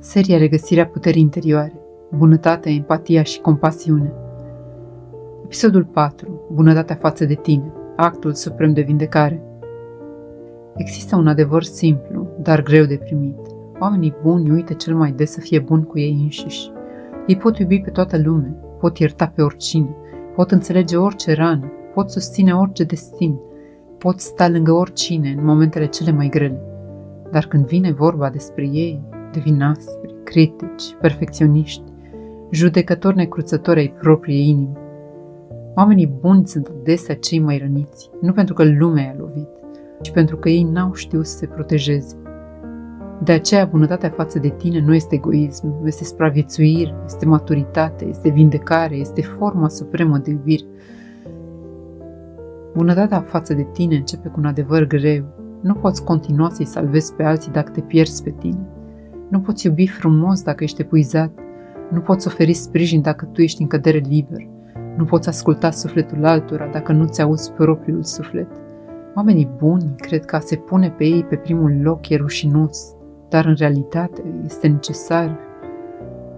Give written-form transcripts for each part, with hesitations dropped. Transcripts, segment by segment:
Seria Regăsirea puterii interioare, bunătatea, empatia și compasiune. Episodul 4. Bunătatea față de tine, actul suprem de vindecare. Există un adevăr simplu, dar greu de primit. Oamenii buni uită cel mai des să fie buni cu ei înșiși. Ei pot iubi pe toată lumea, pot ierta pe oricine, pot înțelege orice rană, pot susține orice destin, pot sta lângă oricine în momentele cele mai grele. Dar când vine vorba despre ei, devin aspri, critici, perfecționiști, judecători necruțători ai propriei inimi. Oamenii buni sunt adesea cei mai răniți, nu pentru că lumea i-a lovit, ci pentru că ei n-au știut să se protejeze. De aceea, bunătatea față de tine nu este egoism, este supraviețuire, este maturitate, este vindecare, este forma supremă de iubire. Bunătatea față de tine începe cu un adevăr greu. Nu poți continua să-i salvezi pe alții dacă te pierzi pe tine. Nu poți iubi frumos dacă ești epuizat. Nu poți oferi sprijin dacă tu ești în cădere liber. Nu poți asculta sufletul altora dacă nu-ți auzi propriul suflet. Oamenii buni cred că a se pune pe ei pe primul loc e rușinos, dar în realitate este necesar.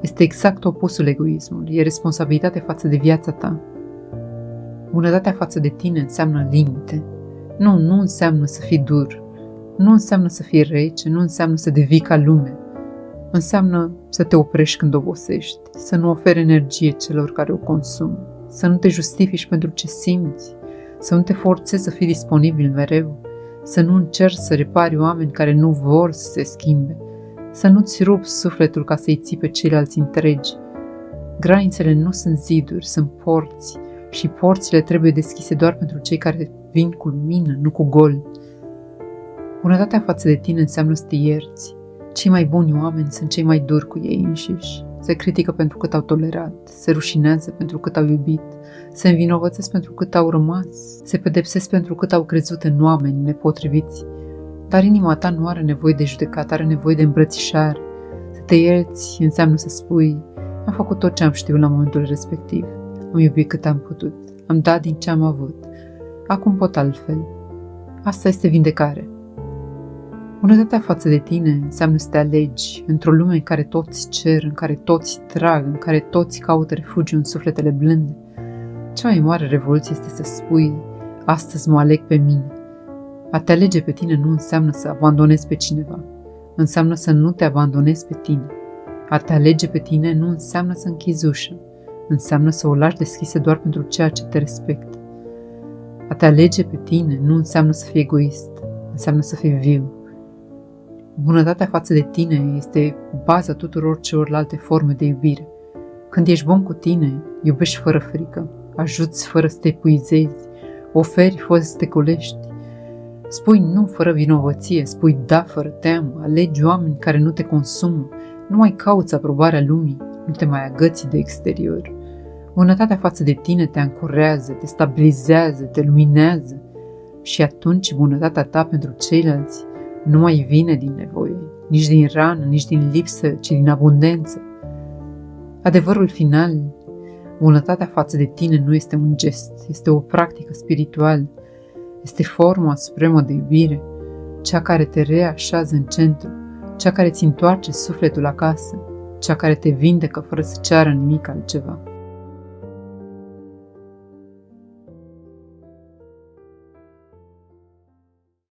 Este exact opusul egoismului, e responsabilitate față de viața ta. Bunătatea față de tine înseamnă limite. Nu înseamnă să fii dur. Nu înseamnă să fii rece, nu înseamnă să devii ca lumea. Înseamnă să te oprești când obosești, să nu oferi energie celor care o consumă, să nu te justifici pentru ce simți, să nu te forțezi să fii disponibil mereu, să nu încerci să repari oameni care nu vor să se schimbe, să nu-ți rupi sufletul ca să-i ții pe ceilalți întregi. Granițele nu sunt ziduri, sunt porți și porțile trebuie deschise doar pentru cei care vin cu lumină, nu cu gol. Bunătatea față de tine înseamnă să te ierți. Cei mai buni oameni sunt cei mai duri cu ei înșiși. Se critică pentru cât au tolerat, se rușinează pentru cât au iubit, se învinovățesc pentru cât au rămas, se pedepsesc pentru cât au crezut în oameni nepotriviți. Dar inima ta nu are nevoie de judecată, are nevoie de îmbrățișare. Să te ierți înseamnă să spui: am făcut tot ce am știut la momentul respectiv, am iubit cât am putut, am dat din ce am avut, acum pot altfel. Asta este vindecare. Bunătatea față de tine înseamnă să te alegi într-o lume în care toți cer, în care toți trag, în care toți caută refugiu în sufletele blânde. Cea mai mare revoluție este să spui: astăzi mă aleg pe mine. A te alege pe tine nu înseamnă să abandonezi pe cineva, înseamnă să nu te abandonezi pe tine. A te alege pe tine nu înseamnă să închizi ușa, înseamnă să o lași deschisă doar pentru ceea ce te respectă. A te alege pe tine nu înseamnă să fii egoist, înseamnă să fii viu. Bunătatea față de tine este baza tuturor celorlalte forme de iubire. Când ești bun cu tine, iubești fără frică, ajuți fără să te epuizezi, oferi fără să te golești, spui nu fără vinovăție, spui da fără teamă, alegi oameni care nu te consumă, nu mai cauți aprobarea lumii, nu te mai agăți de exterior. Bunătatea față de tine te ancorează, te stabilizează, te luminează și atunci bunătatea ta pentru ceilalți nu mai vine din nevoie, nici din rană, nici din lipsă, ci din abundență. Adevărul final: bunătatea față de tine nu este un gest, este o practică spirituală, este forma supremă de iubire, cea care te reașează în centru, cea care ți întoarce sufletul acasă, cea care te vindecă fără să ceară nimic altceva.